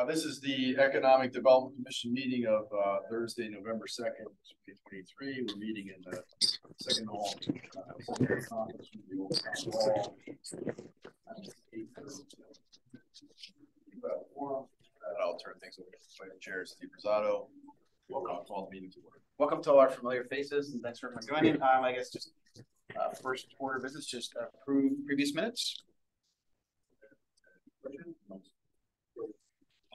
This is the Economic Development Commission meeting of Thursday, November 2nd, 2023. We're meeting in the second hall conference room, the old town hall. I'll turn things over to the Chair, Steve Rosado. Welcome. I'll call the meeting to order. Welcome to all our familiar faces, and thanks for joining. I guess just first order of business, just approve previous minutes.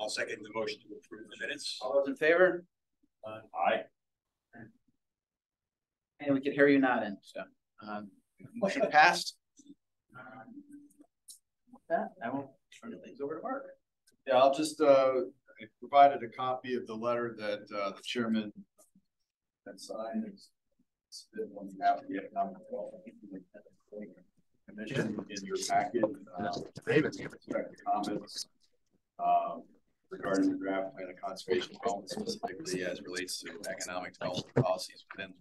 I'll second the motion to approve the minutes. All those in favor? Aye. And we can hear you nodding. So, motion passed. With that, I will turn things over to Mark. Yeah, I'll just provided a copy of the letter that the chairman had signed. It's been on behalf of the Economic Development Commission in your packet. Comments regarding the draft plan of conservation development, specifically as relates to economic development policies within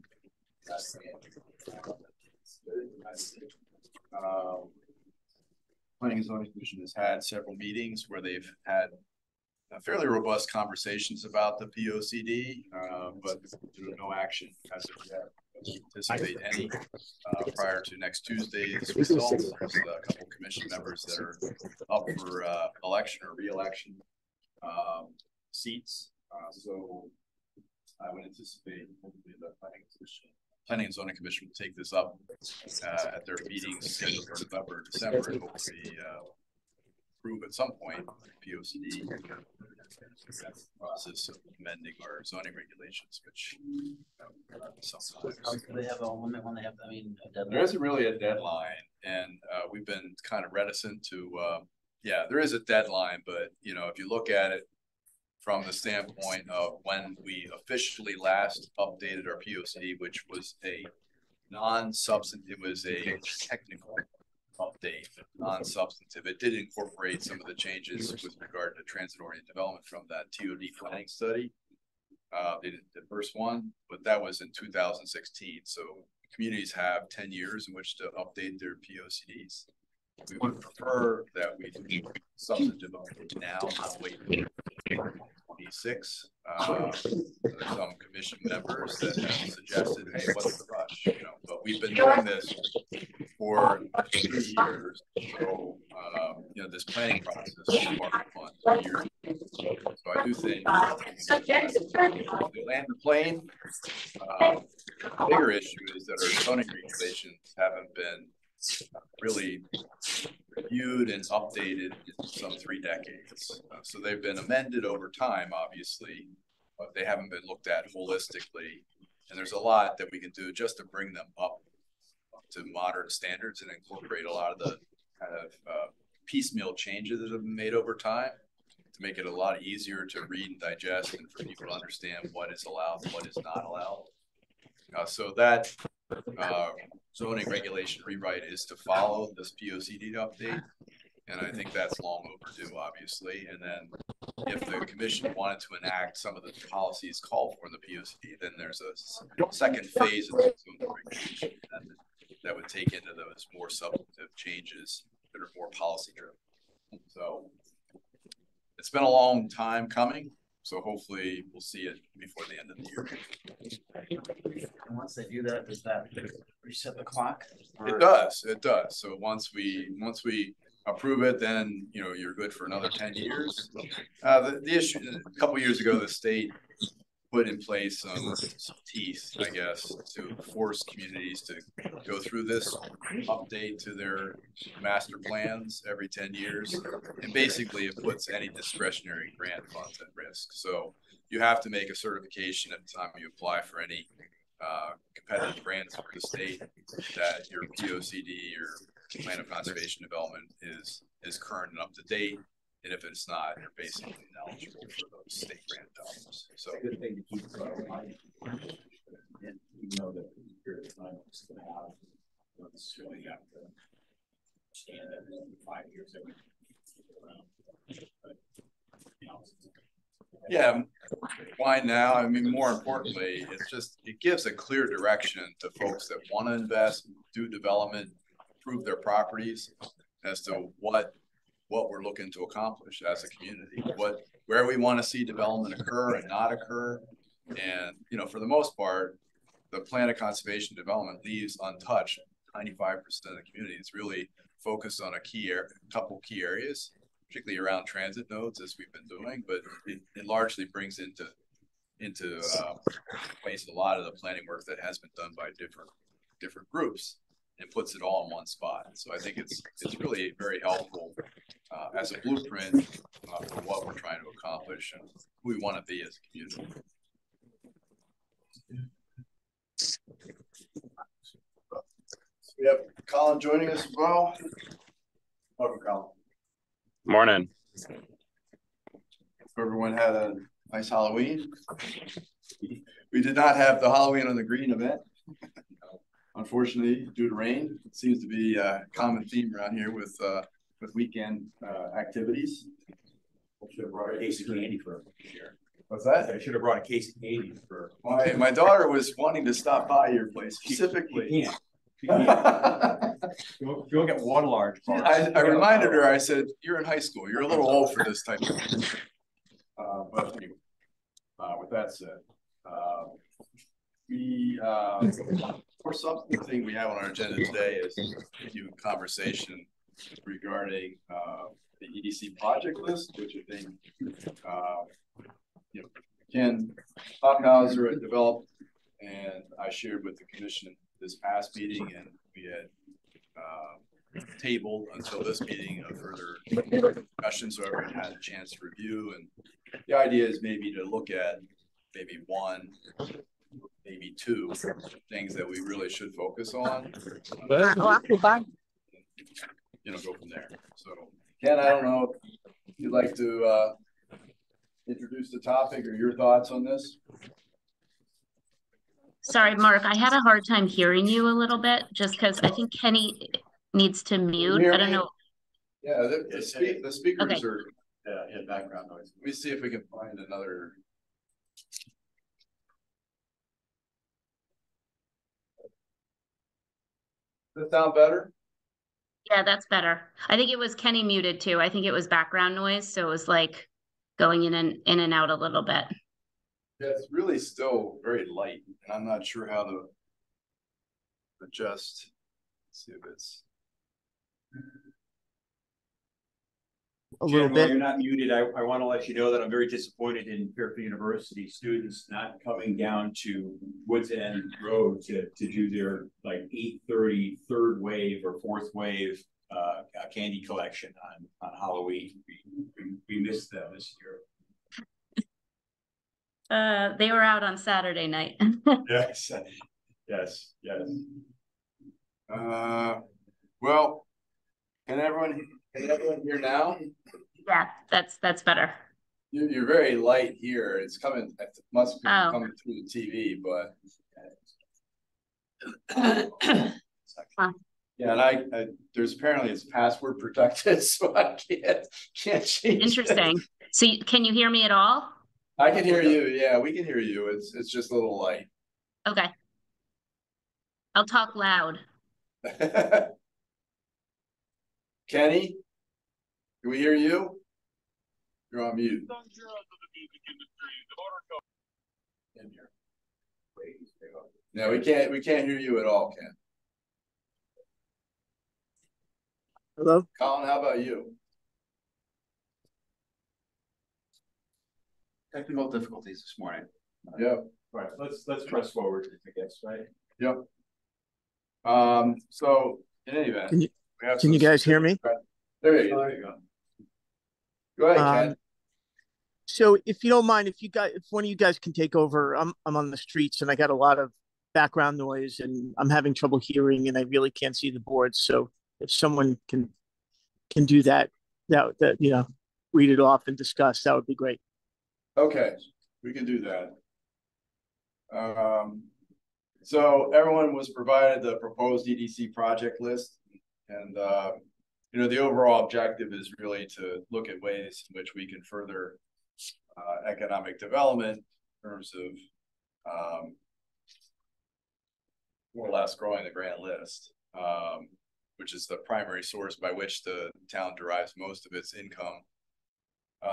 Planning and Zoning Commission has had several meetings where they've had fairly robust conversations about the POCD, but no action as of yet. We anticipate any prior to next Tuesday's results. There's a couple of commission members that are up for election or re-election seats. So I would anticipate hopefully the Planning and Zoning Commission will take this up at their meetings scheduled for November, December, and hopefully approve at some point POCD process of amending our zoning regulations, which sometimes do they have a limit when they have? I mean, a deadline? There isn't really a deadline, and we've been kind of reticent to. Yeah, there is a deadline, but if you look at it from the standpoint of when we officially last updated our POCD, which was a non-substantive, it was a technical update, non-substantive. It did incorporate some of the changes with regard to transit-oriented development from that TOD planning study. They did the first one, but that was in 2016. So communities have 10 years in which to update their POCDs. We would prefer that we do substantive update now, not wait for 26. Some commission members that have suggested, hey, what's the rush? But we've been doing this for 3 years. So, this planning process is fun for years. So I do think the land and plane, bigger issue is that our zoning regulations haven't been really reviewed and updated in some 3 decades. So they've been amended over time, obviously, but they haven't been looked at holistically. And there's a lot that we can do just to bring them up to modern standards and incorporate a lot of the kind of piecemeal changes that have been made over time to make it a lot easier to read and digest and for people to understand what is allowed and what is not allowed. So that zoning regulation rewrite is to follow this POCD update. And I think that's long overdue, obviously. And then if the commission wanted to enact some of the policies called for in the POCD, then there's a second phase of the zoning regulation that would take into those more substantive changes that are more policy driven. So it's been a long time coming. So hopefully we'll see it before the end of the year. And once they do that, does that reset the clock? It does. It does. So once we approve it, then you're good for another 10 years. The issue a couple of years ago, the state put in place some teeth, I guess, to force communities to go through this update to their master plans every 10 years. And basically it puts any discretionary grant funds at risk. So you have to make a certification at the time you apply for any competitive grants for the state that your POCD, your plan of conservation development is current and up to date. And if it's not, you're basically ineligible for those state grant dollars. So a good thing to keep in mind. And you know that the period of time it's going to have, you don't necessarily have to stand at 5 years that we around. But, yeah, why now? I mean, more importantly, it gives a clear direction to folks that want to invest, do development, improve their properties as to what what we're looking to accomplish as a community, where we want to see development occur and not occur. And, you know, for the most part, the plan of conservation development leaves untouched 95% of the community. It's really focused on a couple key areas, particularly around transit nodes, as we've been doing, but it largely brings into place a lot of the planning work that has been done by different groups and puts it all in one spot. So I think it's really very helpful as a blueprint for what we're trying to accomplish and who we want to be as a community. We have Colin joining us as well. Welcome, Colin. Morning. Everyone had a nice Halloween. We did not have the Halloween on the Green event. Unfortunately, due to rain, it seems to be a common theme around here with weekend activities. I should have brought a case of candy for this year. What's that? I should have brought a case of candy for. My daughter was wanting to stop by your place specifically. She can't. You'll get one large bar. I reminded her, I said, you're in high school. You're a little old for this type of thing. But anyway, with that said, for something thing we have on our agenda today is a conversation regarding the EDC project list, which I think you know, Ken Hockhauser had developed, and I shared with the commission this past meeting, and we had tabled until this meeting a further discussion, so everyone had a chance to review. And the idea is maybe to look at maybe one, maybe two things that we really should focus on. You know, go from there. So, Ken, I don't know if you'd like to introduce the topic or your thoughts on this. Sorry, Mark, I had a hard time hearing you a little bit just because I think Kenny needs to mute. I don't know. Yeah, the speakers okay. are in background noise. Let me see if we can find another. Does that sound better? Yeah, that's better. I think it was Kenny muted too. I think it was background noise, so it was like going in and out a little bit. Yeah, it's really still very light, and I'm not sure how to adjust. Let's see if it's a little bit. You're not muted. I want to let you know that I'm very disappointed in Fairfield University students not coming down to Woods End Road to do their like 8:30 third wave or fourth wave candy collection on Halloween. We missed them this year. They were out on Saturday night. Yes. Well, can everyone hear now? Yeah, that's better. You're very light here. It's coming. It must be coming through the TV, but yeah, and I there's apparently it's password protected, so I can't change. Interesting. it. So can you hear me at all? I can hear you. Yeah, we can hear you. It's just a little light. Okay. I'll talk loud. Kenny, can we hear you? You're on mute. No, we can't hear you at all, Ken. Hello? Colin, how about you? Technical difficulties this morning. Yep. All right, let's press forward, I guess, right? Yep. So in any event, can you guys hear me? There you go. Go ahead, Ken. So if you don't mind, if one of you guys can take over, I'm on the streets and I got a lot of background noise and I'm having trouble hearing and I really can't see the boards. So if someone can do that, you know, read it off and discuss, that would be great. Okay, we can do that. So everyone was provided the proposed EDC project list, and you know, the overall objective is really to look at ways in which we can further economic development in terms of more or less growing the grant list. which is the primary source by which the town derives most of its income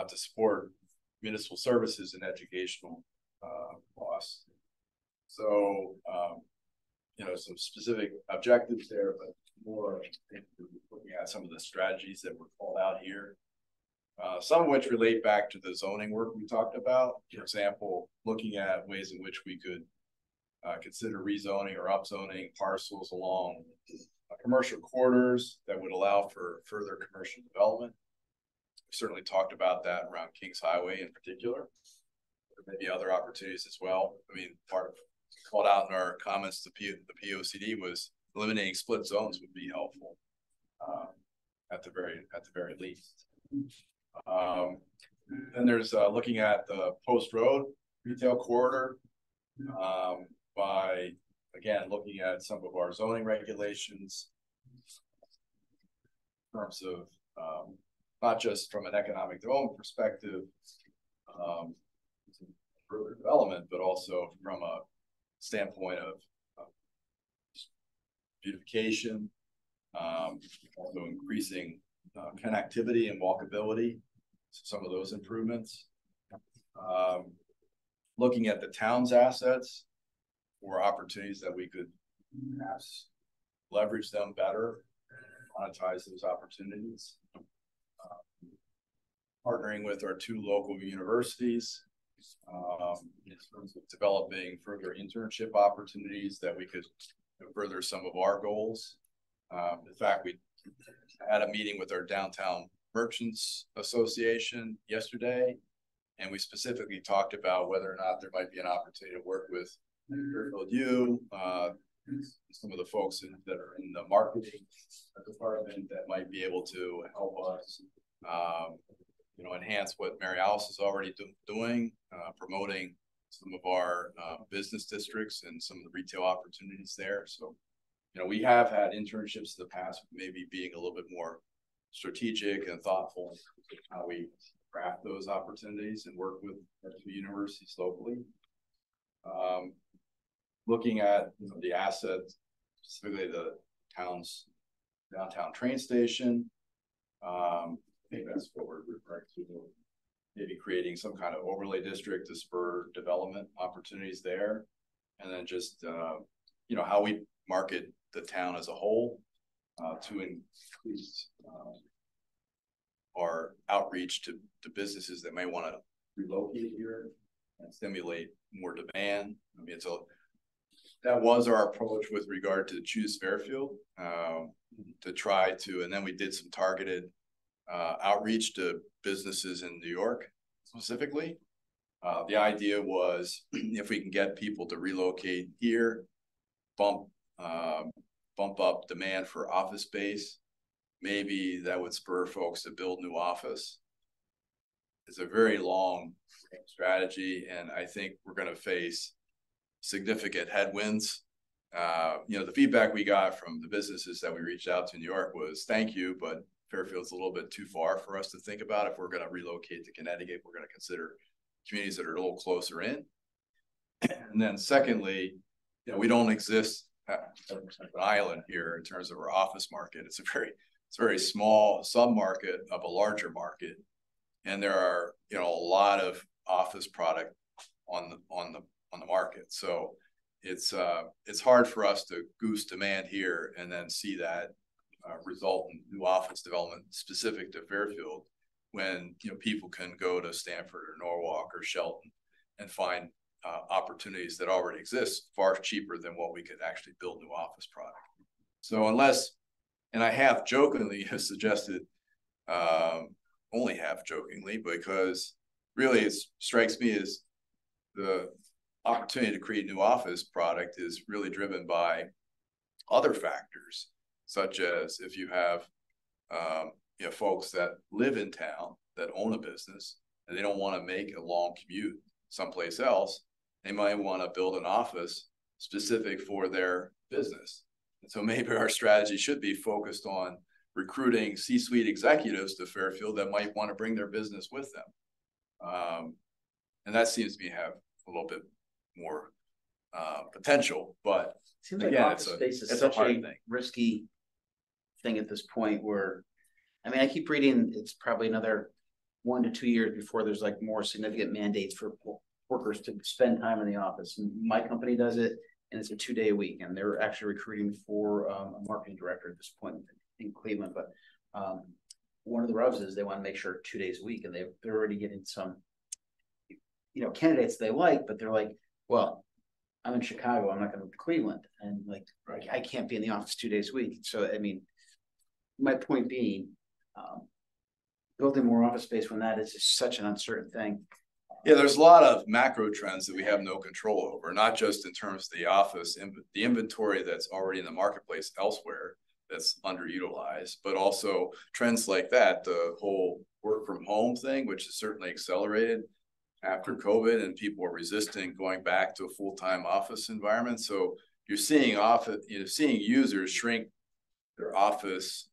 to support municipal services and educational costs. So, you know, some specific objectives there, but more looking at some of the strategies that were called out here. Some of which relate back to the zoning work we talked about. For example, looking at ways in which we could consider rezoning or upzoning parcels along commercial corridors that would allow for further commercial development. We certainly talked about that around Kings Highway in particular. There may be other opportunities as well. I mean, part of called out in our comments to the POCD was eliminating split zones would be helpful at the very least. Then there's looking at the Post Road retail corridor by, again, looking at some of our zoning regulations in terms of not just from an economic development perspective, further development, but also from a standpoint of beautification, also increasing connectivity and walkability, some of those improvements. Looking at the town's assets for opportunities that we could perhaps leverage them better, monetize those opportunities. Partnering with our 2 local universities in terms of developing further internship opportunities that we could further some of our goals. In fact, we had a meeting with our Downtown Merchants Association yesterday, and we specifically talked about whether or not there might be an opportunity to work with Fairfield U, some of the folks that are in the marketing department that might be able to help us, you know, enhance what Mary Alice is already doing, promoting some of our business districts and some of the retail opportunities there. So, you know, we have had internships in the past, maybe being a little bit more strategic and thoughtful in how we craft those opportunities and work with our 2 universities locally. Looking at, you know, the assets, specifically the town's downtown train station. I think that's what we're referring to. Maybe creating some kind of overlay district to spur development opportunities there. And then just, you know, how we market the town as a whole to increase our outreach to businesses that may want to relocate here and stimulate more demand. I mean, that was our approach with regard to Choose Fairfield, to try to, and then we did some targeted outreach to businesses in New York specifically. The idea was if we can get people to relocate here, bump up demand for office space, maybe that would spur folks to build new office. It's a very long strategy, and I think we're going to face significant headwinds. You know, the feedback we got from the businesses that we reached out to in New York was, thank you, but Fairfield's a little bit too far for us to think about. If we're going to relocate to Connecticut, we're going to consider communities that are a little closer in. And then secondly, you know, we don't exist at an island here in terms of our office market. It's a very small sub-market of a larger market. And there are, you know, a lot of office product on the market. So it's hard for us to goose demand here and then see that result in new office development specific to Fairfield when, you know, people can go to Stanford or Norwalk or Shelton and find opportunities that already exist far cheaper than what we could actually build new office product. So unless, and I half jokingly have suggested, only half jokingly, because really it strikes me as the opportunity to create new office product is really driven by other factors, such as if you have you know, folks that live in town that own a business and they don't want to make a long commute someplace else, they might want to build an office specific for their business. And so maybe our strategy should be focused on recruiting C-suite executives to Fairfield that might want to bring their business with them. And that seems to me have a little bit more potential, but seems again, like office space is such a risky thing at this point where, I mean, I keep reading it's probably another 1 to 2 years before there's like more significant mandates for workers to spend time in the office. And my company does it, and it's a 2-day a week, and they're actually recruiting for a marketing director at this point in Cleveland. But one of the rubs is they want to make sure 2 days a week, and they're already getting some, candidates they like, but they're like, well, I'm in Chicago, I'm not going to Cleveland, and like, right, I can't be in the office 2 days a week. So I mean, my point being, building more office space when that is just such an uncertain thing. Yeah, there's a lot of macro trends that we have no control over, not just in terms of the office and the inventory that's already in the marketplace elsewhere that's underutilized, but also trends like that, the whole work from home thing, which is certainly accelerated after COVID, and people are resisting going back to a full-time office environment. So you're seeing seeing users shrink their office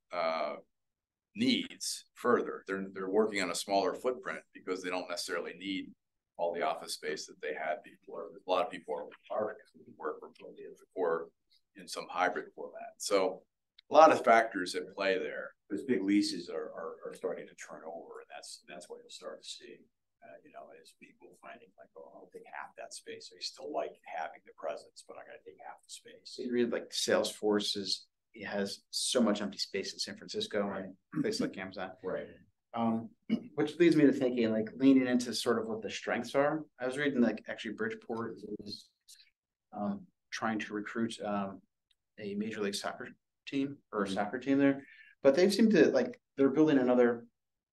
needs further. They're working on a smaller footprint because they don't necessarily need all the office space that they had before. A lot of people are work remotely or in some hybrid format. So a lot of factors at play there. Those big leases are starting to turn over, and that's what you'll start to see. As people finding like, oh, I'll take half that space. I still like having the presence, but I'm going to take half the space. You read like Salesforce it has so much empty space in San Francisco, right, and places like Amazon. Right. Which leads me to thinking like leaning into sort of what the strengths are. I was reading like actually Bridgeport is trying to recruit a major league soccer team or a soccer team there, but they seem to like they're building another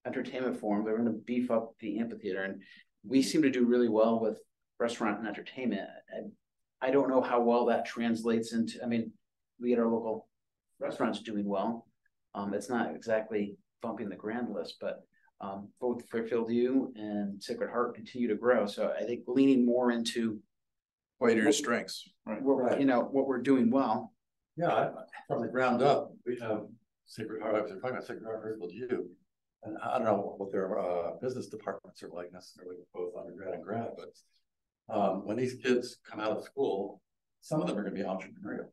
entertainment form. They're going to beef up the amphitheater, and we seem to do really well with restaurant and entertainment. And I don't know how well that translates into. I mean, we get our local restaurants doing well. It's not exactly bumping the grand list, but both Fairfield U and Sacred Heart continue to grow. So I think leaning more into Play to your strengths, right? What we're doing well. Yeah, from the ground up, we have Sacred Heart. I was talking about Sacred Heart Fairfield U, and I don't know what their business departments are like necessarily, both undergrad and grad, but when these kids come out of school, some of them are going to be entrepreneurial.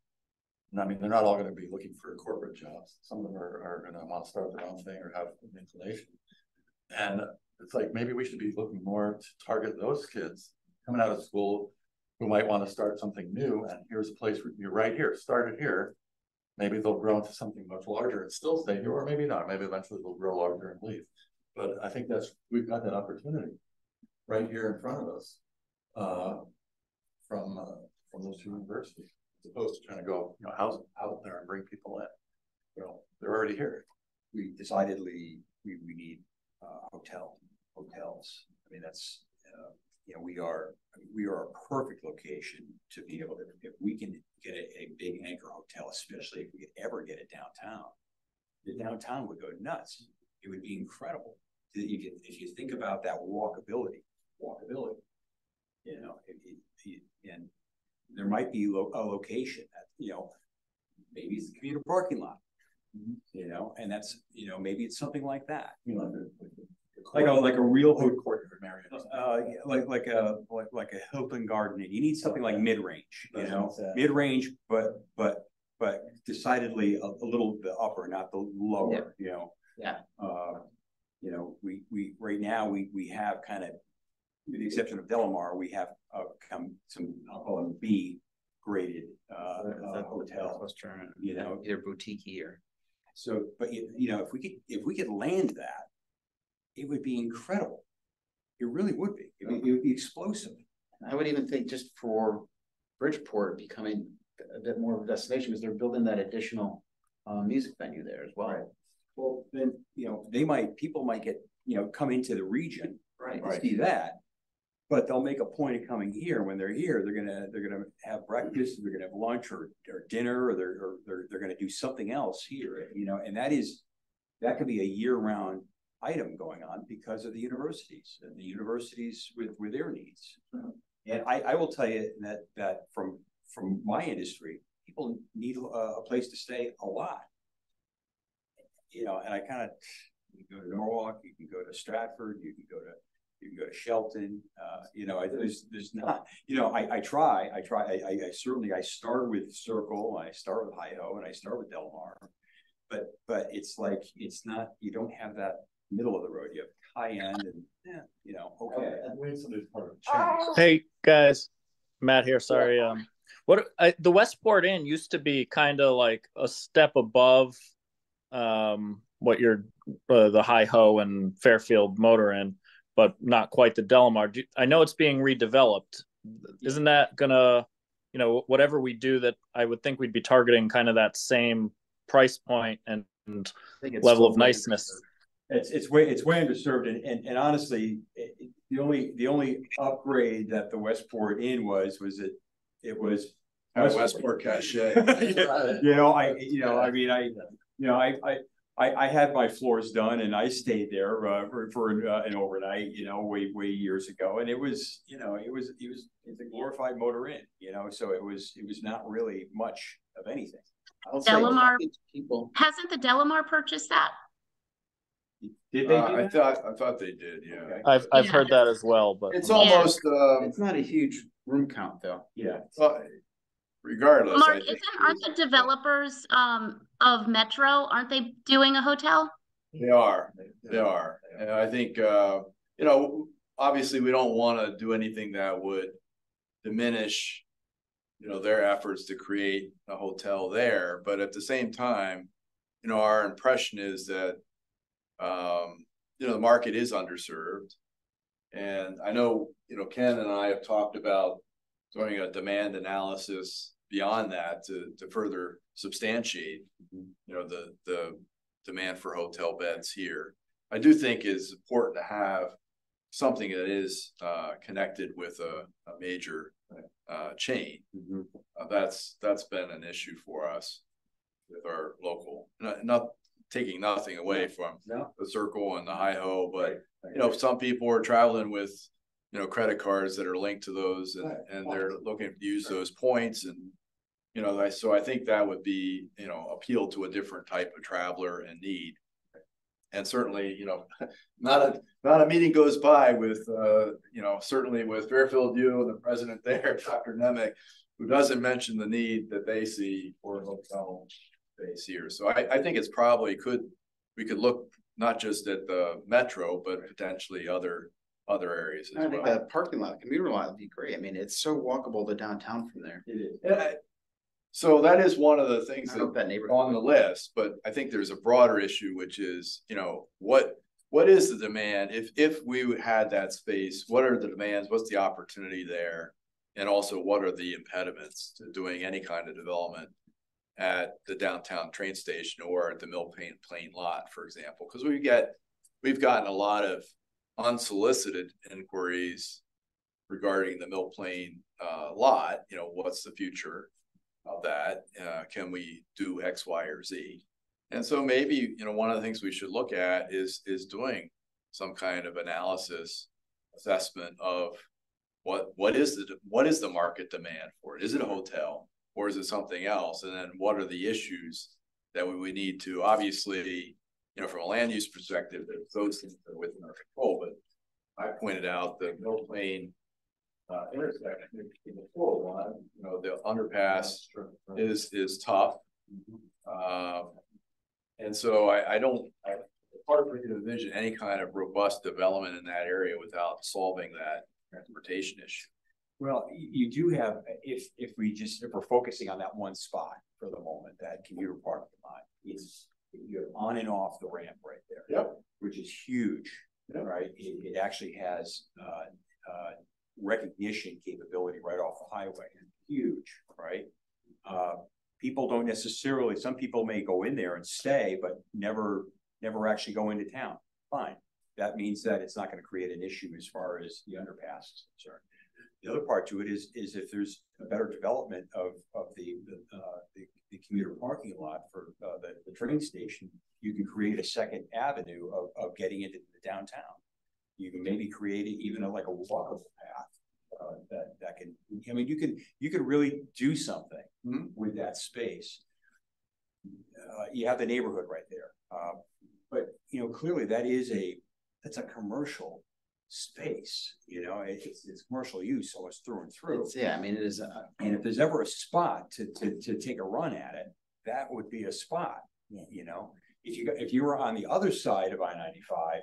And I mean, they're not all going to be looking for corporate jobs. Some of them are going to want to start their own thing or have an inclination. And it's like, maybe we should be looking more to target those kids coming out of school who might want to start something new. And here's a place where you're right here, start it here. Maybe they'll grow into something much larger and still stay here, or maybe not. Maybe eventually they'll grow larger and leave. But I think we've got that opportunity right here in front of us from those two universities, as opposed to trying to go, out there and bring people in. They're already here. We decidedly we need hotels. I mean, that's we are a perfect location to be able to, if we can get a big anchor hotel, especially if we could ever get it downtown. The downtown would go nuts. It would be incredible. If you think about that walkability, and there might be a location that, maybe it's the commuter parking lot, and that's, maybe it's something like that. Like a real court like a Hilton Garden Inn. You need something like mid-range, mid-range, but decidedly a little bit upper, not the lower. Yeah. We right now we have kind of, with the exception of Delamar, we have some, I'll call them B graded hotels. Either boutique or. So, but if we could land that, it would be incredible. It really would be. It would be explosive. I would even think just for Bridgeport becoming a bit more of a destination, because they're building that additional music venue there as well. Right. Well, then people might get come into the region to see that, but they'll make a point of coming here. When they're here, they're gonna have breakfast, they're gonna have lunch or dinner, or they're gonna do something else here. And that could be a year-round item going on because of the universities with their needs. And I will tell you that from my industry, people need a place to stay a lot. And I kind of, you can go to Norwalk, you can go to Stratford, you can go to Shelton. There's not, I certainly start with Circle, I start with Hi-Ho, and I start with Delamar. but it's like, it's not, you don't have that middle of the road. You have high end and, you know, okay. Hey guys, Matt here. Sorry. The Westport Inn used to be kind of like a step above what you're the Hi-Ho and Fairfield Motor Inn, but not quite the Delamar. I know it's being redeveloped. Isn't that gonna, you know, whatever we do, that I would think we'd be targeting kind of that same price point and level of niceness. It's way underserved, and honestly, the only upgrade that the Westport Inn was Westport cachet. I had my floors done and I stayed there for an overnight, way years ago, and it was it's a glorified Motor Inn, so it was not really much of anything. Delamar, hasn't the Delamar purchased that? Did they? I thought they did. Yeah, okay. I've heard that as well, but It's almost. It's not a huge room count though. Yeah. Well, regardless, Mark, aren't the developers of Metro, aren't they doing a hotel? They are. And I think obviously we don't want to do anything that would diminish their efforts to create a hotel there, but at the same time, our impression is that the market is underserved, and I know Ken and I have talked about doing a demand analysis beyond that to further substantiate the demand for hotel beds here. I do think it's important to have something that is connected with a major chain. That's been an issue for us with our local, not taking nothing away from the Circle and the Hi-Ho, but some people are traveling with credit cards that are linked to those, and they're looking to use those points, and so I think that would be appeal to a different type of traveler and need. And certainly not a meeting goes by with certainly with Fairfield U and the president there, Dr. Nemec, who doesn't mention the need that they see for a hotel base here. So I think it's probably we could look not just at the Metro, but potentially other areas as well. I think that parking lot, commuter lot would be great. I mean, it's so walkable to downtown from there. It is. So that is one of the things that on the list, but I think there's a broader issue, which is, what is the demand? If we had that space, what are the demands? What's the opportunity there? And also, what are the impediments to doing any kind of development at the downtown train station or at the Mill Plain lot, for example? Because we've gotten a lot of unsolicited inquiries regarding the Mill Plain lot. What's the future of that? Can we do X, Y, or Z? And so maybe one of the things we should look at is doing some kind of analysis, assessment of what is the market demand for it? Is it a hotel or is it something else? And then what are the issues that we need to, obviously, from a land use perspective, those things are within our control. But I pointed out the Mill Plain intersection in the 401, the underpass is tough. And so it's hard for me to envision any kind of robust development in that area without solving that transportation issue. Well, you do have, if we're focusing on that one spot for the moment, that commuter parking lot, you're on and off the ramp right there. Yep. Which is huge, right? It actually has recognition capability right off the highway. Huge, right? People don't necessarily, some people may go in there and stay, but never actually go into town. Fine. That means that it's not going to create an issue as far as the underpass is concerned. The other part to it is if there's a better development of the commuter parking lot for the train station, you can create a second avenue of getting into the downtown. You can maybe create it even like a walkable path that can. I mean, you can really do something with that space. You have the neighborhood right there, but clearly that's a commercial space. It's commercial use, so it's through and through. I mean, it is. And if there's ever a spot to take a run at it, that would be a spot. You know, if you were on the other side of I-95,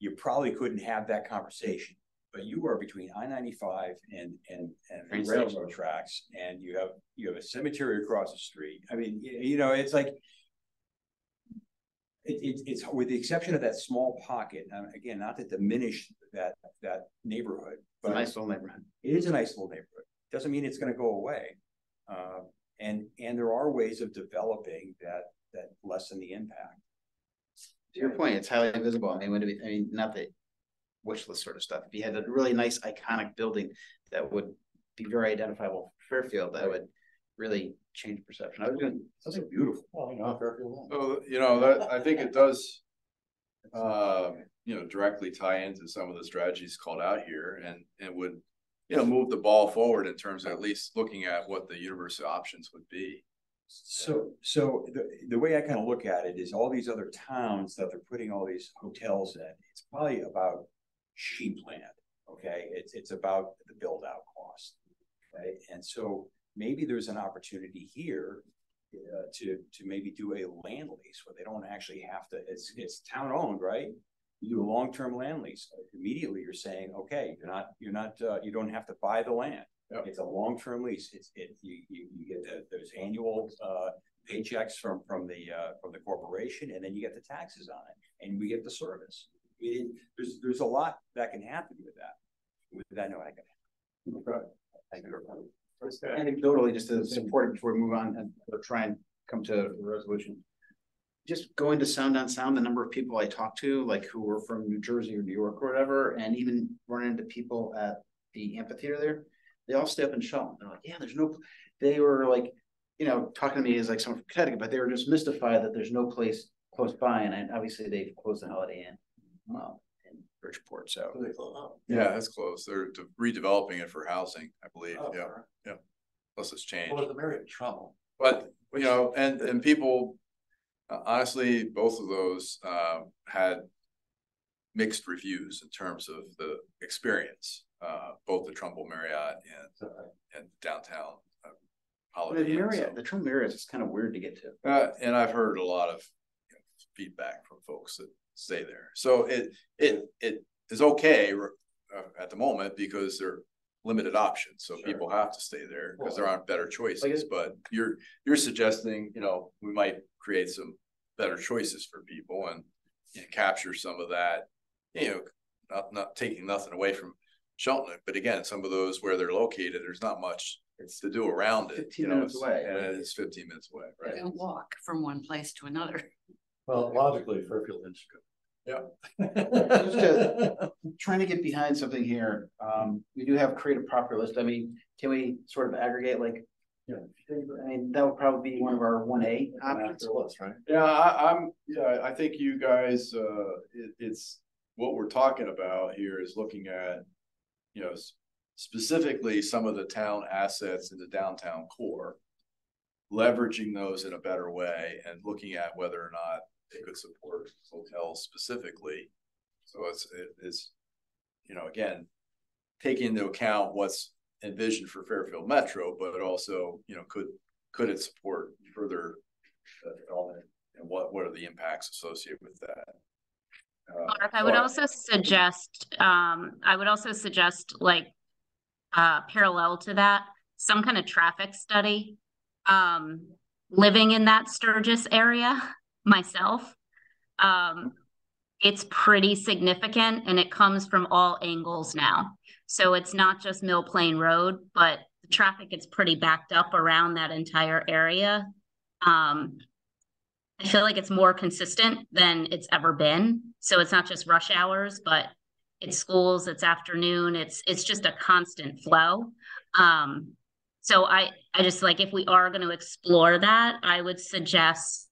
you probably couldn't have that conversation. But you are between I-95 and railroad tracks, and you have a cemetery across the street. I mean, you know, it's like it's with the exception of that small pocket. Again, not to diminish that neighborhood, but a nice little neighborhood. It is a nice little neighborhood. Doesn't mean it's going to go away. And there are ways of developing that lessen the impact. To your point, it's highly visible. I mean, not the wish list sort of stuff. If you had a really nice iconic building that would be very identifiable for Fairfield, that would really change perception. I was doing something beautiful. Well, you know, Fairfield. So, you know, that I think it does, you know, directly tie into some of the strategies called out here, and would, you know, move the ball forward in terms of at least looking at what the universe of options would be. So the way I kind of look at it is all these other towns that they're putting all these hotels in, it's probably about sheet land. Okay, it's about the build out cost. Okay, and so maybe there's an opportunity here to maybe do a land lease where they don't actually have to. It's town owned, right? You do a long-term land lease. Immediately, you're saying, okay, you don't have to buy the land. Yep. It's a long-term lease. You get those annual paychecks from the corporation, and then you get the taxes on it, and we get the service. There's a lot that can happen with that. With that note, Anecdotally, just to support it before we move on and try and come to a resolution. Just going to Sound on Sound, the number of people I talked to, like who were from New Jersey or New York or whatever, and even running into people at the amphitheater there, they all stay up in Shelton. They're like, yeah, there's no, they were like, you know, talking to me as like someone from Connecticut, but they were just mystified that there's no place close by. And obviously they've closed the Holiday Inn in Bridgeport. So yeah, that's close. They're redeveloping it for housing, I believe. Oh, yeah. Yeah. Plus it's changed. Well, the Marriott trouble. But, you know, and people, honestly, both of those had mixed reviews in terms of the experience, both the Trumbull Marriott and downtown Holiday Inn. The Trumbull Marriott is kind of weird to get to. And I've heard a lot of feedback from folks that stay there. So it is okay at the moment because they're limited options. So people have to stay there because there aren't better choices. But you're suggesting, you know, we might create some better choices for people and capture some of that, you know, not taking nothing away from Shelton, but again, some of those where they're located, there's not much to do around it. 15 minutes away. And it's 15 minutes away, right? They don't walk from one place to another. Well, logically, Fairfield and Chicago. Yeah. Just trying to get behind something here. We do have creative property list. I mean, can we sort of aggregate like, yeah, I mean, that would probably be one of our 1A options. Right? Yeah, I think you guys, it's what we're talking about here is looking at, you know, specifically some of the town assets in the downtown core, leveraging those in a better way and looking at whether or not they could support hotels specifically. So it's, you know, again, taking into account what's envisioned for Fairfield Metro, but also, you know, could it support further development, and what are the impacts associated with that? Mark, I would also suggest like parallel to that, some kind of traffic study. Living in that Sturgis area myself, it's pretty significant and it comes from all angles now. So it's not just Mill Plain Road, but the traffic is pretty backed up around that entire area. I feel like it's more consistent than it's ever been. So it's not just rush hours, but it's schools, it's afternoon, it's just a constant flow. So I just like, if we are going to explore that, I would suggest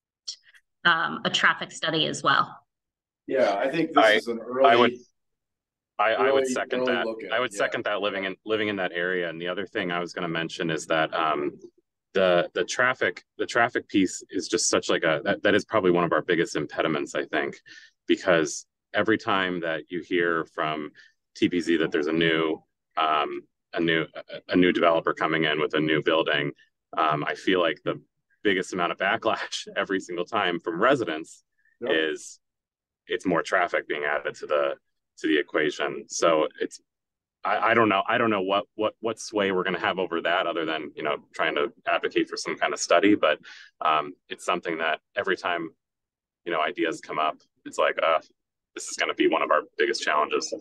a traffic study as well. Yeah, I think this is an early. I would second that. I would yeah. second that living in that area. And the other thing I was going to mention is that the traffic piece is just such like that is probably one of our biggest impediments, I think, because every time that you hear from TPZ that there's a new developer coming in with a new building, I feel like biggest amount of backlash every single time from residents is it's more traffic being added to the equation. So it's, I don't know what sway we're going to have over that, other than, you know, trying to advocate for some kind of study. But it's something that every time, you know, ideas come up, it's like, this is going to be one of our biggest challenges.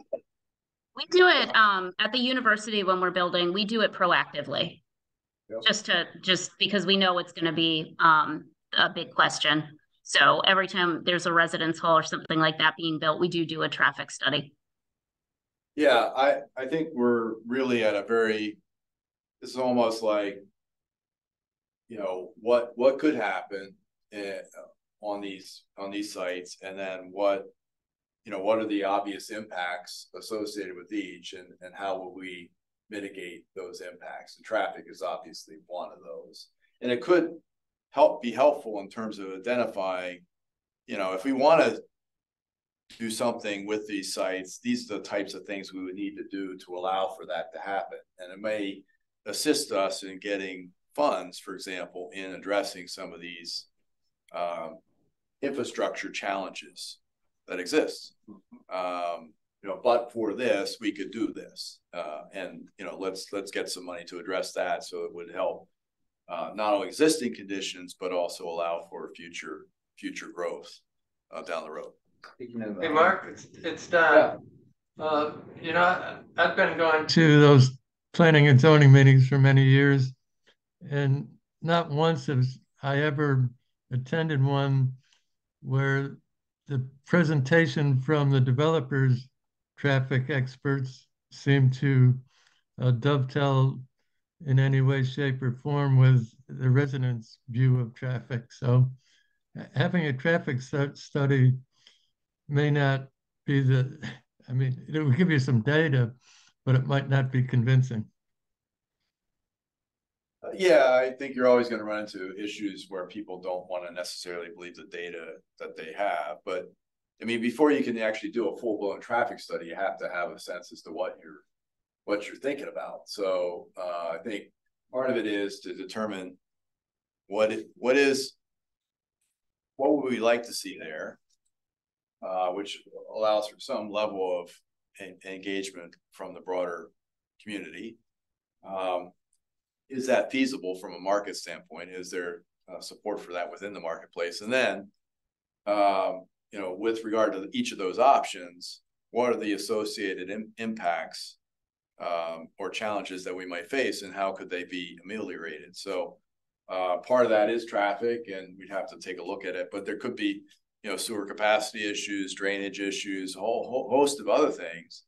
We do it at the university when we're building. We do it proactively, just because we know it's going to be a big question. So every time there's a residence hall or something like that being built, we do a traffic study. Yeah, I think we're really at a very, this is almost like, you know, what could happen on these sites, and then what are the obvious impacts associated with each, and how will we mitigate those impacts? And traffic is obviously one of those, and it could be helpful in terms of identifying, you know, if we want to do something with these sites, these are the types of things we would need to do to allow for that to happen. And it may assist us in getting funds, for example, in addressing some of these infrastructure challenges that exist. You know, but for this, we could do this. And, you know, let's get some money to address that, so it would help not only existing conditions, but also allow for future growth down the road. Hey, Mark, it's Don. Yeah. You know, I've been going to those planning and zoning meetings for many years, and not once have I ever attended one where the presentation from the developers, traffic experts, seemed to dovetail in any way, shape, or form with the residents' view of traffic. So having a traffic study may not be I mean, it will give you some data, but it might not be convincing. Yeah, I think you're always going to run into issues where people don't want to necessarily believe the data that they have. But I mean, before you can actually do a full-blown traffic study, you have to have a sense as to what you're thinking about. So I think part of it is to determine what would we like to see there, which allows for some level of engagement from the broader community. Is that feasible from a market standpoint? Is there support for that within the marketplace? And then, you know, with regard to each of those options, what are the associated impacts or challenges that we might face, and how could they be ameliorated? So part of that is traffic, and we'd have to take a look at it, but there could be, you know, sewer capacity issues, drainage issues, a whole host of other things.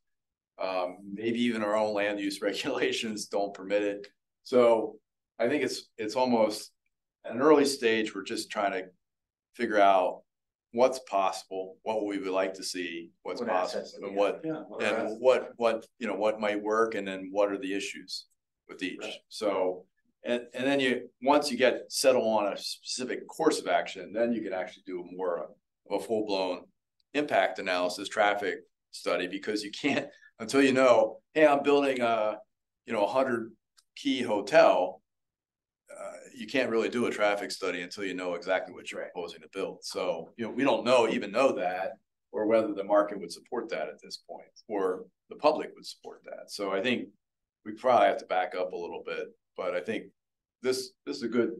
Maybe even our own land use regulations don't permit it. So I think it's almost an early stage. We're just trying to figure out what's possible, what we would like to see, what's possible, and what might work, and then what are the issues with each. Right. So and then once you get settled on a specific course of action, then you can actually do more of a full-blown impact analysis, traffic study, because you can't, until you know, hey, I'm building a 100-key hotel, you can't really do a traffic study until you know exactly what you're proposing to build. So, you know, we don't even know that, or whether the market would support that at this point, or the public would support that. So I think we probably have to back up a little bit, but I think this is a good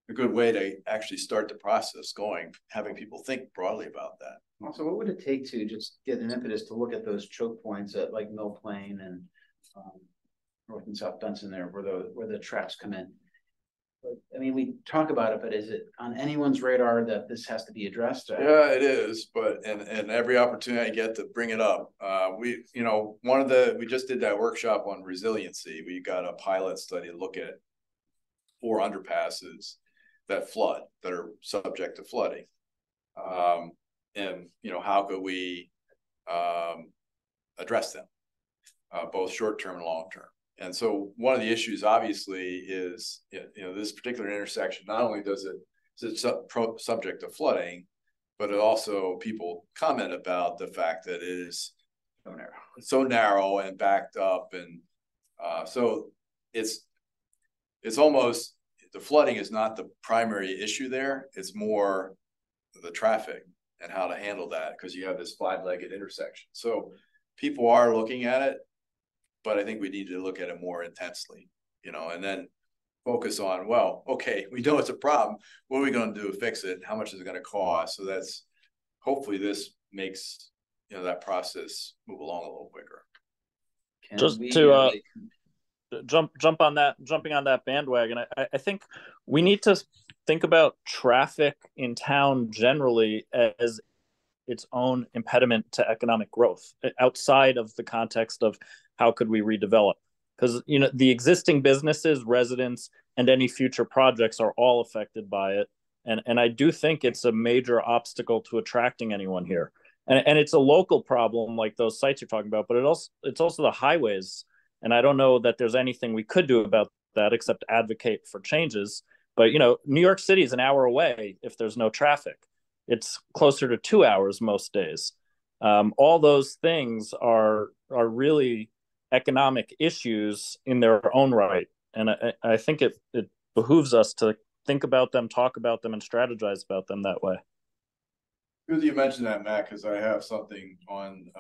way to actually start the process going, having people think broadly about that. Also, what would it take to just get an impetus to look at those choke points at like Mill Plain and North and South Benson there, where the traps come in? But, I mean, we talk about it, but is it on anyone's radar that this has to be addressed? Yeah, it is. But and every opportunity I get to bring it up, we just did that workshop on resiliency. We got a pilot study to look at 4 underpasses that flood, that are subject to flooding, and you know, how could we address them, both short term and long term. And so one of the issues, obviously, is, you know, this particular intersection, not only is it subject to flooding, but it also, people comment about the fact that it is so narrow and backed up. And so it's almost, the flooding is not the primary issue there. It's more the traffic and how to handle that, because you have this 5-legged intersection. So people are looking at it, but I think we need to look at it more intensely, you know, and then focus on, well, okay, we know it's a problem. What are we going to do to fix it? How much is it going to cost? So that's, hopefully this makes, you know, that process move along a little quicker. Just to jumping on that bandwagon, I think we need to think about traffic in town generally as its own impediment to economic growth outside of the context of how could we redevelop, because you know the existing businesses, residents, and any future projects are all affected by it, and I do think it's a major obstacle to attracting anyone here, and it's a local problem like those sites you're talking about, but it's also the highways, and I don't know that there's anything we could do about that except advocate for changes. But you know, New York City is an hour away if there's no traffic. It's closer to 2 hours most days. All those things are really economic issues in their own right, and I think it behooves us to think about them, talk about them, and strategize about them that way. Good you mentioned that, Matt, because I have something on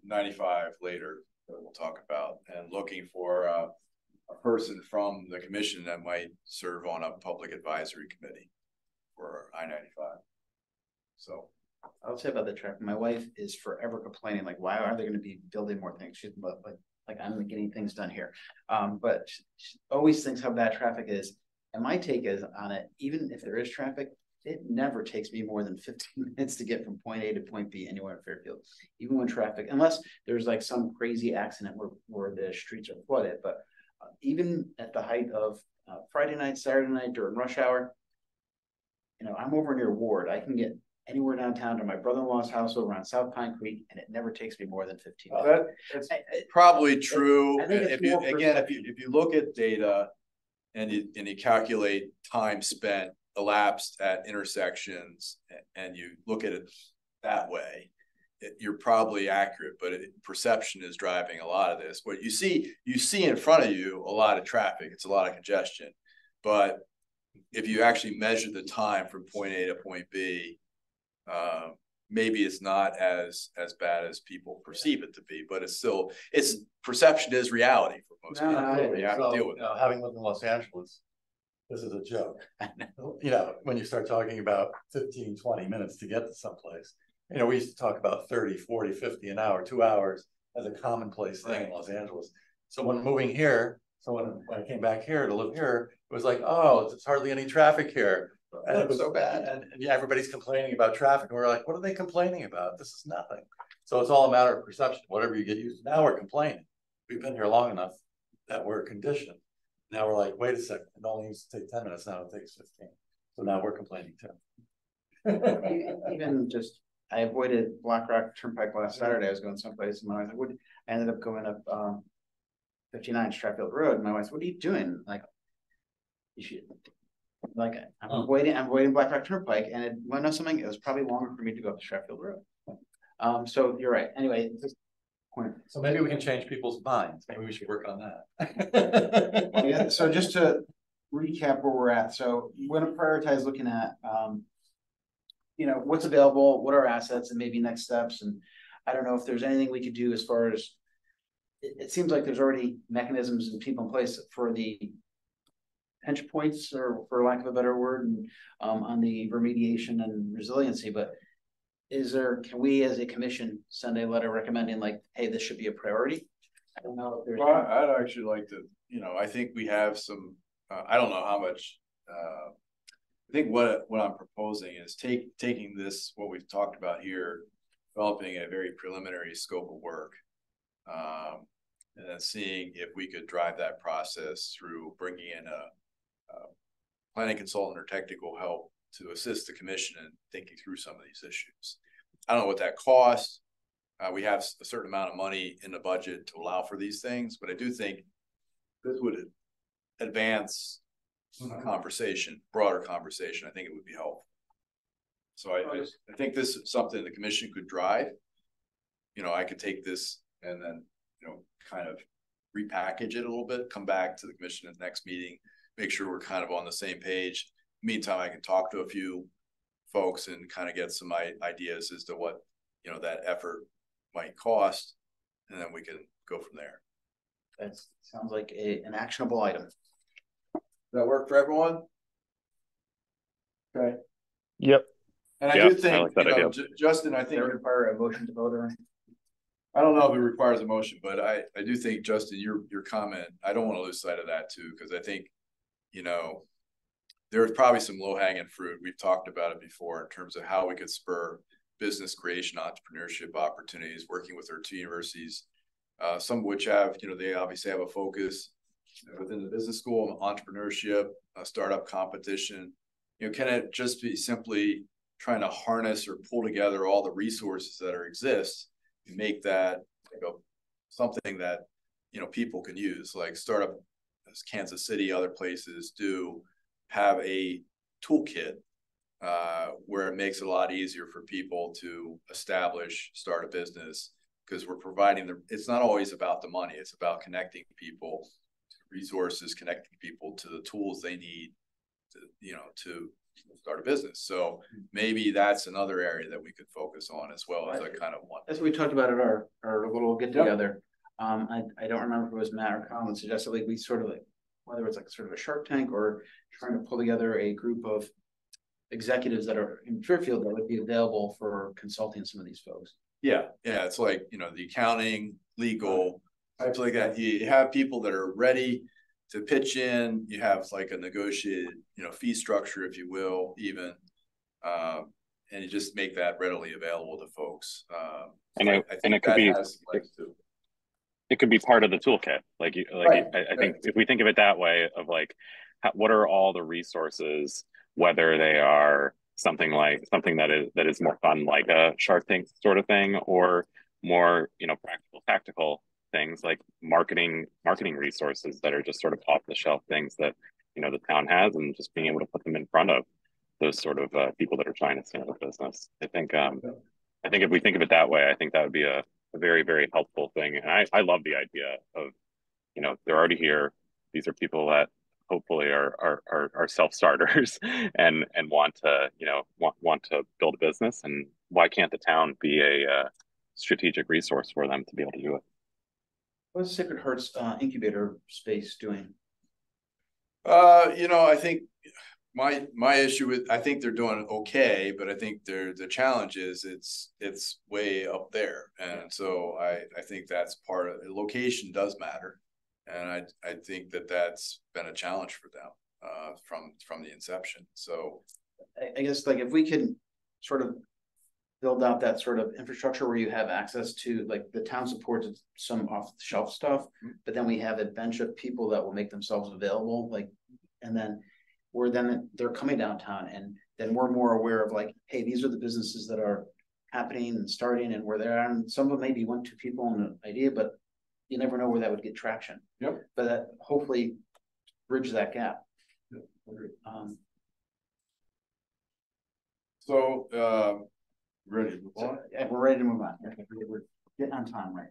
95 later that we'll talk about, and looking for a person from the commission that might serve on a public advisory committee for I-95. So I'll say about the traffic. My wife is forever complaining, like, why are they going to be building more things? She's like I'm getting things done here. But she always thinks how bad traffic is. And my take is on it, even if there is traffic, it never takes me more than 15 minutes to get from point A to point B anywhere in Fairfield, even when traffic, unless there's like some crazy accident where the streets are flooded. But even at the height of Friday night, Saturday night during rush hour, you know, I'm over near Ward. I can get anywhere downtown to my brother-in-law's house over on South Pine Creek, and it never takes me more than 15 minutes. That's probably true. If you look at data and you calculate time spent elapsed at intersections and you look at it that way, you're probably accurate, but perception is driving a lot of this. What you see in front of you, a lot of traffic, it's a lot of congestion. But if you actually measure the time from point A to point B, maybe it's not as bad as people perceive it to be, but it's perception is reality for most people. You have to deal with it. Having lived in Los Angeles, this is a joke. You know, when you start talking about 15, 20 minutes to get to someplace, you know, we used to talk about 30, 40, 50 an hour, 2 hours as a commonplace thing in Los Angeles. So when moving here, when I came back here to live here, it was like, oh, there's hardly any traffic here. And it was so bad. And yeah, everybody's complaining about traffic. And we're like, what are they complaining about? This is nothing. So it's all a matter of perception. Whatever you get used to. Now we're complaining. We've been here long enough that we're conditioned. Now we're like, wait a second. It only used to take 10 minutes. Now it takes 15. So now we're complaining too. Even just, I avoided Black Rock Turnpike last Saturday. I was going someplace, and I ended up going up 59 Stratfield Road. And my wife said, what are you doing? Like, you should. Like I'm avoiding Black Rock Turnpike, and it went on something. It was probably longer for me to go up to Stratfield Road. So you're right. Anyway, point. So maybe we can change people's minds. Maybe we should work on that. Yeah. So just to recap where we're at. So we're going to prioritize looking at, you know, what's available, what are our assets, and maybe next steps. And I don't know if there's anything we could do as far as. It seems like there's already mechanisms and people in place for the pinch points, or for lack of a better word, and, on the remediation and resiliency. But can we as a commission send a letter recommending, like, hey, this should be a priority? I don't know if there's. Well, I'd actually like to, you know, I think we have some, I don't know how much, I think what I'm proposing is taking this, what we've talked about here, developing a very preliminary scope of work, and then seeing if we could drive that process through bringing in a planning consultant or technical help to assist the commission in thinking through some of these issues. I don't know what that costs. We have a certain amount of money in the budget to allow for these things, but I do think this would advance a conversation, broader conversation. I think it would be helpful. So I think this is something the commission could drive. You know, I could take this and then, you know, kind of repackage it a little bit, come back to the commission at the next meeting, make sure we're kind of on the same page. Meantime, I can talk to a few folks and kind of get some ideas as to what, you know, that effort might cost, and then we can go from there. That sounds like an actionable item. Does that work for everyone? Okay. Yep. And I do think, you know, Justin, I think require a motion to vote or anything. I don't know if it requires a motion, but I do think, Justin, your comment, I don't want to lose sight of that too, because I think, you know, there's probably some low hanging fruit. We've talked about it before in terms of how we could spur business creation, entrepreneurship opportunities, working with our two universities, some of which have, you know, they obviously have a focus within the business school on entrepreneurship, startup competition. You know, can it just be simply trying to harness or pull together all the resources that exist and make that, you know, something that, you know, people can use, like startup, as Kansas City, other places do have a toolkit where it makes it a lot easier for people to establish, start a business, because we're providing it's not always about the money. It's about connecting people to resources, connecting people to the tools they need to, you know, to start a business. So maybe that's another area that we could focus on as well as I kind of want. That's what we talked about at our little get together. Yep. I don't remember if it was Matt or Colin suggested like we sort of like, whether it's like sort of a Shark Tank or trying to pull together a group of executives that are in Fairfield that would be available for consulting some of these folks. Yeah. It's like, you know, the accounting, legal, types like that. You have people that are ready to pitch in. You have like a negotiated, you know, fee structure, if you will, even, and you just make that readily available to folks. And it could be. It could be part of the toolkit. Like right. I think if we think of it that way, of like, what are all the resources, whether they are something that is more fun, like a Shark Tank sort of thing, or more, you know, practical, tactical things like marketing resources that are just sort of off the shelf things that, you know, the town has, and just being able to put them in front of those sort of people that are trying to stand up a business. I think if we think of it that way, I think that would be a very, very helpful thing. And I love the idea of, you know, they're already here. These are people that hopefully are self-starters and want to, you know, want to build a business. And why can't the town be a strategic resource for them to be able to do it? What's Sacred Heart's incubator space doing? You know, I think my issue with, I think they're doing okay, but I think the challenge is it's way up there, and so I think that's part of it. Location does matter, and I think that's been a challenge for them from the inception. So I guess like if we can sort of build out that sort of infrastructure where you have access to, like, the town supports some off the shelf stuff, but then we have a bench of people that will make themselves available, like, and then they're coming downtown, and then we're more aware of like, hey, these are the businesses that are happening and starting and where they're at. And some of them maybe 1-2 people on an idea, but you never know where that would get traction. Yep. But that hopefully bridge that gap. Yep. Ready to move on? Yeah, we're ready to move on. We're getting on time, right?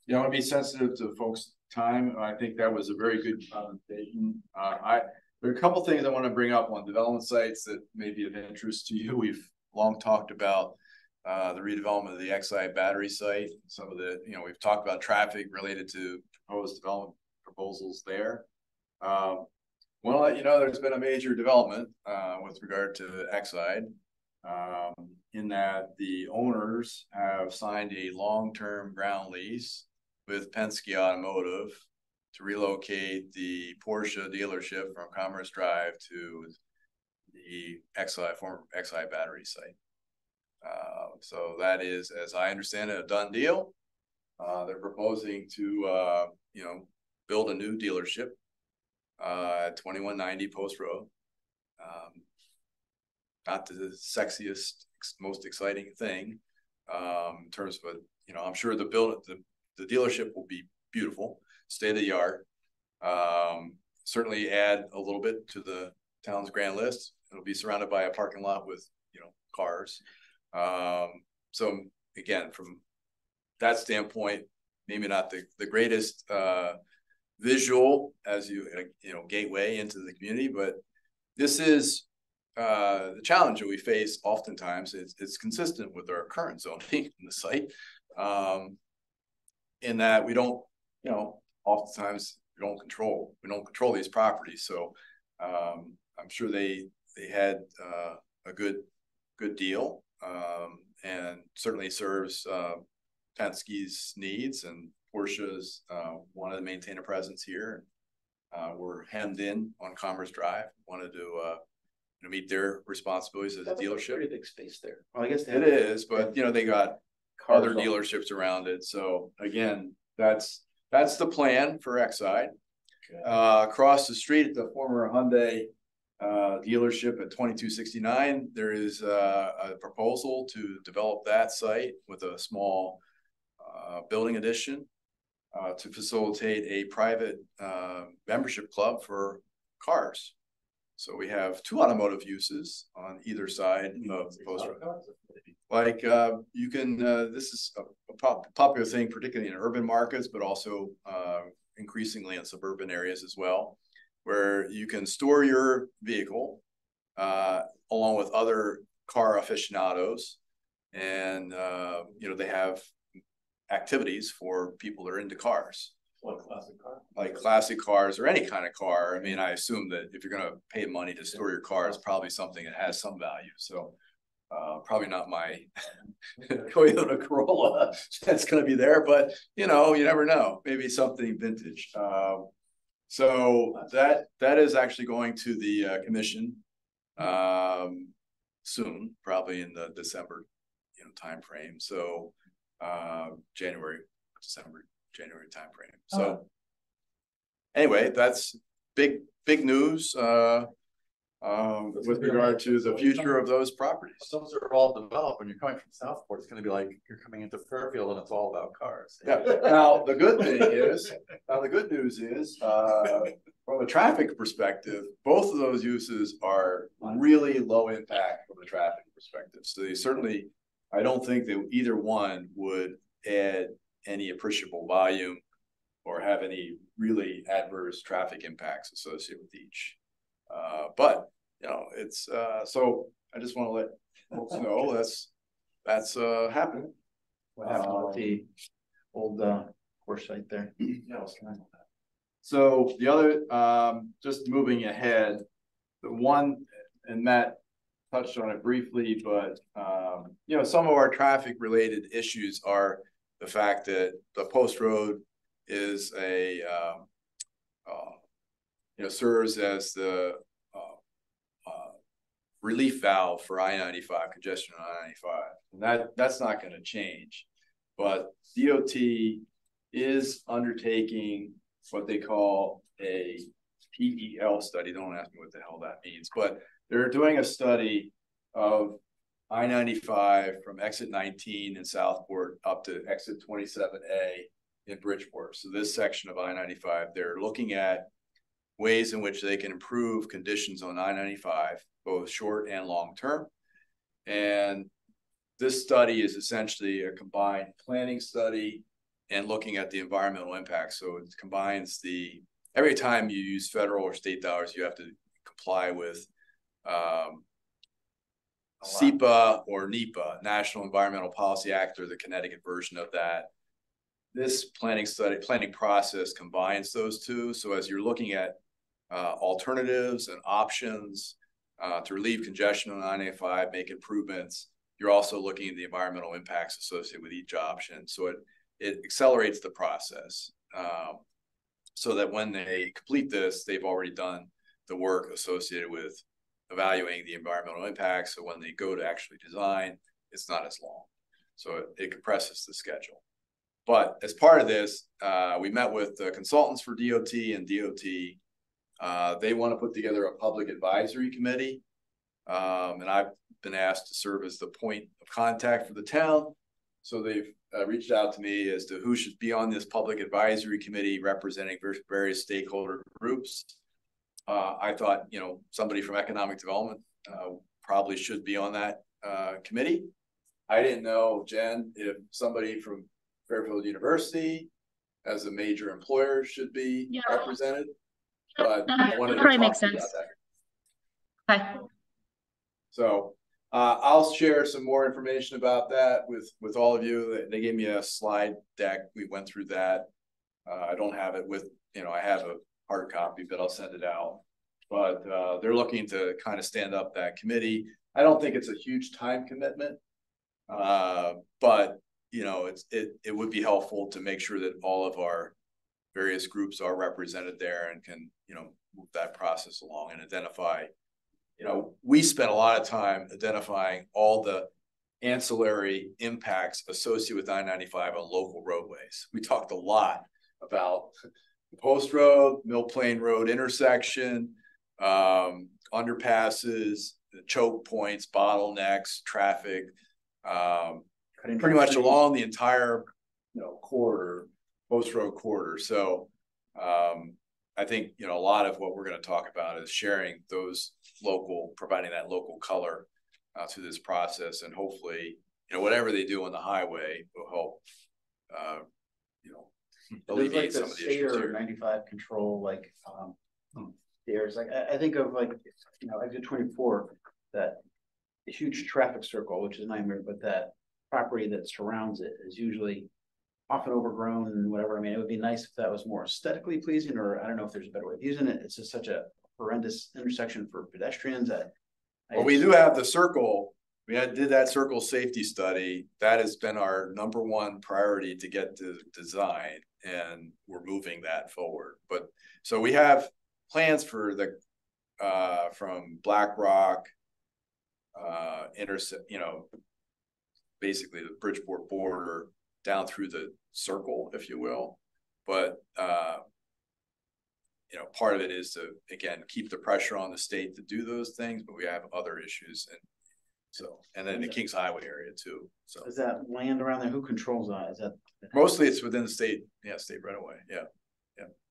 Yeah, I want to be sensitive to folks' time. I think that was a very good presentation. There are a couple things I want to bring up on development sites that may be of interest to you. We've long talked about the redevelopment of the Xi battery site. Some of the, you know, we've talked about traffic related to proposed development proposals there. Want to let you know there's been a major development with regard to Exide, in that the owners have signed a long-term ground lease with Penske Automotive to relocate the Porsche dealership from Commerce Drive to the former Xi battery site. So that is, as I understand it, a done deal. They're proposing to, you know, build a new dealership at 2190 Post Road. Not the sexiest, most exciting thing in terms of, you know, I'm sure the dealership will be beautiful, state of the art. Certainly add a little bit to the town's grand list. It'll be surrounded by a parking lot with, you know, cars. So again, from that standpoint, maybe not the greatest visual as you know, gateway into the community, but this is the challenge that we face oftentimes. It's consistent with our current zoning in the site, in that we don't, you know, oftentimes we don't control these properties. So I'm sure they had a good deal, and certainly serves Penske's needs, and Porsche's wanted to maintain a presence here. We're hemmed in on Commerce Drive, wanted to meet their responsibilities as a dealership. Pretty big space there. Well, I guess it is, but you know, they got other dealerships around it. So again, that's the plan for Exide. Across the street at the former Hyundai dealership at 2269, there is a proposal to develop that site with a small building addition to facilitate a private membership club for cars. So we have 2 automotive uses on either side of the post road. Like you can, this is a popular thing, particularly in urban markets, but also increasingly in suburban areas as well, where you can store your vehicle along with other car aficionados, and you know, they have activities for people that are into cars. Like classic cars or any kind of car. I mean, I assume that if you're going to pay money to store your car, it's probably something that has some value. So probably not my Toyota Corolla that's going to be there, but you know, you never know. Maybe something vintage. So that is actually going to the commission soon, probably in the December, you know, timeframe. So January timeframe. So anyway, that's big news with regard to the future of those properties. Those are all developed. When you're coming from Southport, it's going to be like you're coming into Fairfield and it's all about cars. Yeah. Now the good news is from a traffic perspective, both of those uses are really low impact from a traffic perspective. So they certainly, I don't think that either one would add any appreciable volume or have any really adverse traffic impacts associated with each. But you know, it's so I just want to let folks know that's happening. What happened with the old course site there? Yeah, what's going on with that? So the other, just moving ahead, the one, and Matt touched on it briefly, but you know, some of our traffic related issues are the fact that the post road is a you know, serves as the relief valve for I-95, congestion on I-95. And that's not going to change. But DOT is undertaking what they call a PEL study. Don't ask me what the hell that means, but they're doing a study of I-95 from exit 19 in Southport up to exit 27A in Bridgeport. So this section of I-95, they're looking at ways in which they can improve conditions on I-95, both short and long term. And this study is essentially a combined planning study and looking at the environmental impact. So it combines every time you use federal or state dollars, you have to comply with SEPA or NEPA, National Environmental Policy Act, or the Connecticut version of that. This planning process combines those two. So as you're looking at alternatives and options to relieve congestion on I-95, make improvements, you're also looking at the environmental impacts associated with each option. So it accelerates the process so that when they complete this, they've already done the work associated with evaluating the environmental impacts. So when they go to actually design, it's not as long. So it compresses the schedule. But as part of this, we met with the consultants for DOT and DOT. They want to put together a public advisory committee. And I've been asked to serve as the point of contact for the town. So they've reached out to me as to who should be on this public advisory committee representing various stakeholder groups. I thought, you know, somebody from economic development probably should be on that committee. I didn't know, Jen, if somebody from Fairfield University as a major employer should be Yeah. represented. But I wanted to Probably talk makes to you sense. about that. Okay. So I'll share some more information about that with all of you. They gave me a slide deck. We went through that. I don't have it with, I have a hard copy, but I'll send it out. But they're looking to kind of stand up that committee. I don't think it's a huge time commitment, but it would be helpful to make sure that all of our various groups are represented there and can move that process along and identify. We spent a lot of time identifying all the ancillary impacts associated with I-95 on local roadways. We talked a lot about the Post Road, Mill Plain Road intersection, underpasses, choke points, bottlenecks, traffic, pretty much along the entire corridor, Post Road corridor. So I think a lot of what we're going to talk about is sharing those providing that local color to this process, and hopefully whatever they do on the highway will help alleviate some of the issues here. 95 control, there's I think of exit 24, that huge traffic circle, which is a nightmare, but that property that surrounds it is usually often overgrown and whatever. I mean, it would be nice if that was more aesthetically pleasing, or I don't know if there's a better way of using it. It's just such a horrendous intersection for pedestrians. Well, we do have the circle. We did that circle safety study. That has been our #1 priority to get to design, and we're moving that forward. But so we have plans for the from Black Rock basically the Bridgeport border down through the circle, if you will. But part of it is to, again, keep the pressure on the state to do those things, but we have other issues, and then the Kings Highway area too. So is that land around there? Who controls that? Is that mostly it's within the state right away. Yeah.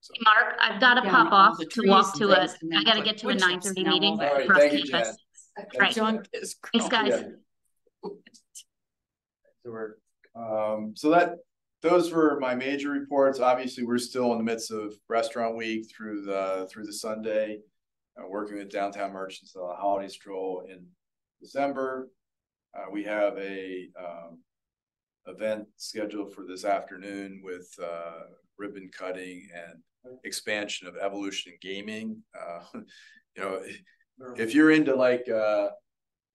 So. Mark, I've got to pop off to walk to I got to get to a 9:30 meeting. All right, thank you, Jen. Right. Thanks, guys. So those were my major reports. Obviously, we're still in the midst of Restaurant Week through the Sunday, working with downtown merchants on a holiday stroll in December. We have a event scheduled for this afternoon with ribbon cutting and expansion of Evolution Gaming. If you're into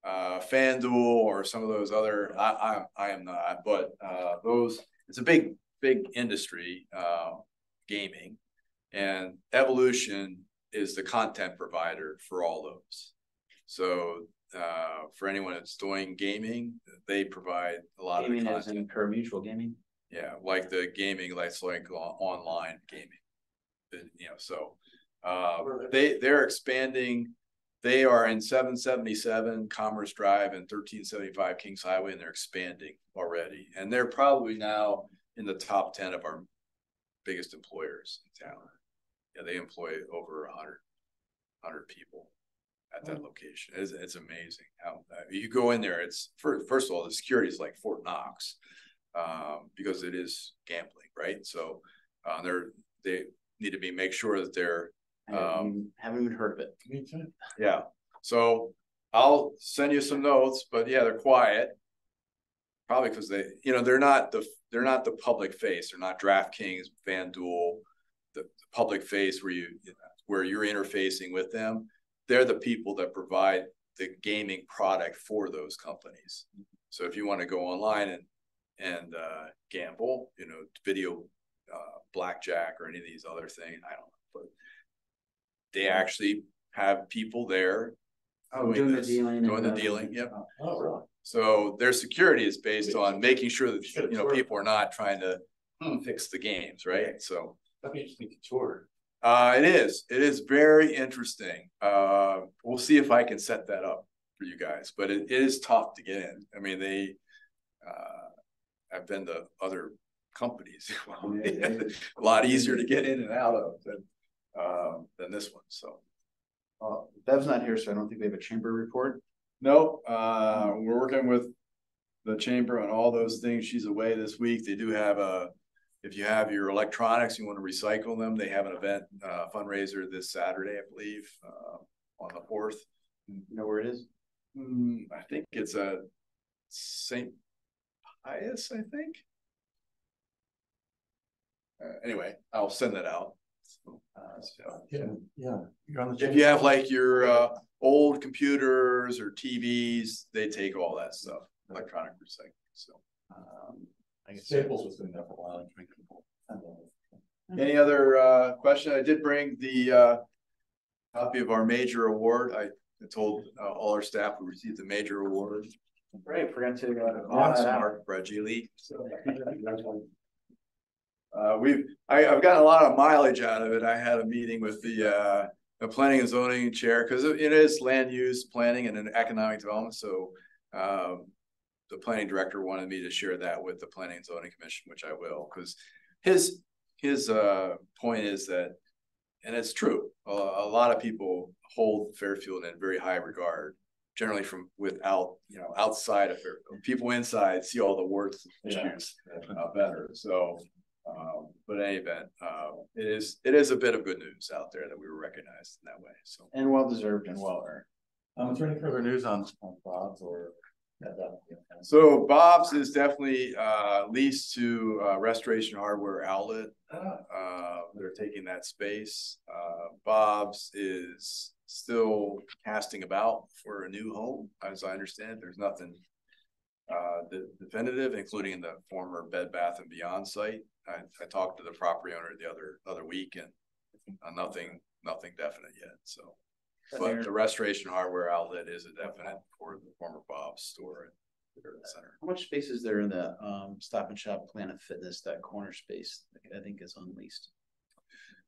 FanDuel or some of those other, I am not, but it's a big industry, gaming, and Evolution is the content provider for all those. So for anyone that's doing gaming, they provide a lot of content. As in pari-mutuel gaming. Yeah, like the gaming, like online gaming. So they're expanding. They are in 777 Commerce Drive and 1375 Kings Highway, and they're expanding already. And they're probably now in the top 10 of our biggest employers in town. Yeah, they employ over 100 people at that location. It's amazing how you go in there. It's first of all, the security is like Fort Knox, because it is gambling, right? So they need to make sure that they're haven't even heard of it. Me too. Yeah. So I'll send you some notes, but yeah, they're quiet. Probably because they're not the public face. They're not DraftKings, FanDuel, the public face where you're interfacing with them. They're the people that provide the gaming product for those companies. So if you want to go online and gamble, video blackjack or any of these other things, I don't know, but they actually have people there doing the dealing. Yep. Oh, really? So their security is based on making sure that people are not trying to fix the games, right? So that'd be interesting to tour. It is very interesting. We'll see if I can set that up for you guys, but it is tough to get in. I mean, I've been to other companies. A lot easier to get in and out of than this one. So Bev's not here, so I don't think we have a chamber report. No, we're working with the chamber on all those things. She's away this week. They do have a if you have your electronics, you want to recycle them, they have an event, fundraiser this Saturday, I believe, on the 4th. You know where it is? I think it's a St. Pius, I think. Anyway, I'll send that out. Yeah. You're on the If you have like your old computers or TVs, they take all that stuff, electronic recycling. So I guess Staples was doing that for a while. any other question? I did bring the copy of our major award. I told all our staff we received the major award. Great, forgot to Mark Bragili. So I've gotten a lot of mileage out of it. I had a meeting with the planning and zoning chair because it is land use planning and economic development. So the planning director wanted me to share that with the planning and zoning commission, which I will, because his point is that, and it's true, a lot of people hold Fairfield in very high regard, generally from outside of Fairfield. People inside see all the warts and issues better. So but in any event, it is a bit of good news out there that we were recognized in that way. So, and well deserved and well earned. Is there any further news on Bob's or? So Bob's is definitely leased to Restoration Hardware Outlet. They're taking that space. Bob's is still casting about for a new home, as I understand it. There's nothing definitive, including the former Bed Bath and Beyond site. I talked to the property owner the other week, and nothing definite yet. So, but the Restoration Hardware Outlet is a definite for the former Bob's store at the center. How much space is there in the Stop and Shop Planet Fitness, that corner space? I think is unleased.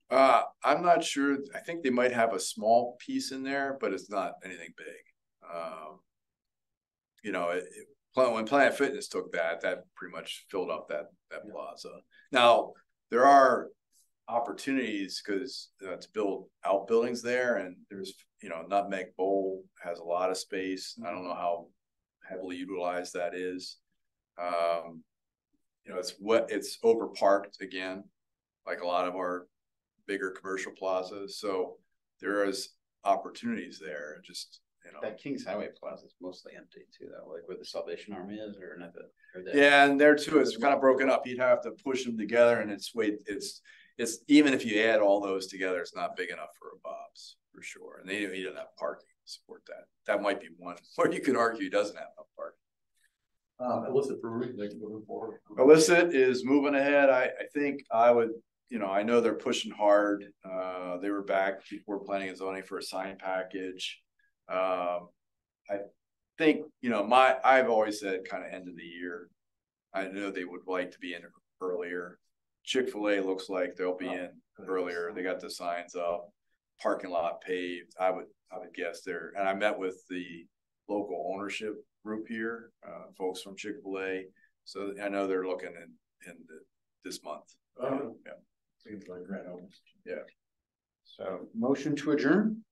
I'm not sure. I think they might have a small piece in there, but it's not anything big. When Planet Fitness took that pretty much filled up that plaza. Now there are opportunities because to build outbuildings there, and there's Nutmeg Bowl has a lot of space. I don't know how heavily utilized that is. It's over parked again, like a lot of our bigger commercial plazas. So there is opportunities there. Just that Kings Highway Plaza is mostly empty too, though, like where the Salvation Army is, or not that. Yeah, and there too, it's kind of broken up. You'd have to push them together, and it's even if you add all those together, it's not big enough for a Bob's for sure. And they don't have parking to support that. That might be one where you could argue doesn't have enough parking. Illicit Brewery, they moving forward. Illicit is moving ahead. I think I would. I know they're pushing hard. They were back before planning and zoning for a sign package. I think, I've always said kind of end of the year. I know they would like to be in earlier. Chick-fil-A looks like they'll be in earlier. They got the signs up, parking lot paved. I would guess there. And I met with the local ownership group here, folks from Chick-fil-A. So I know they're looking in this month. Yeah. Seems like grand opening. Yeah. So motion to adjourn.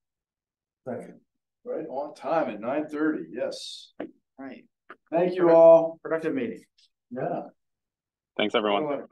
Second. Right on time at 9:30. Yes. Right. Thank you all. Productive meeting. Yeah. Thanks, everyone.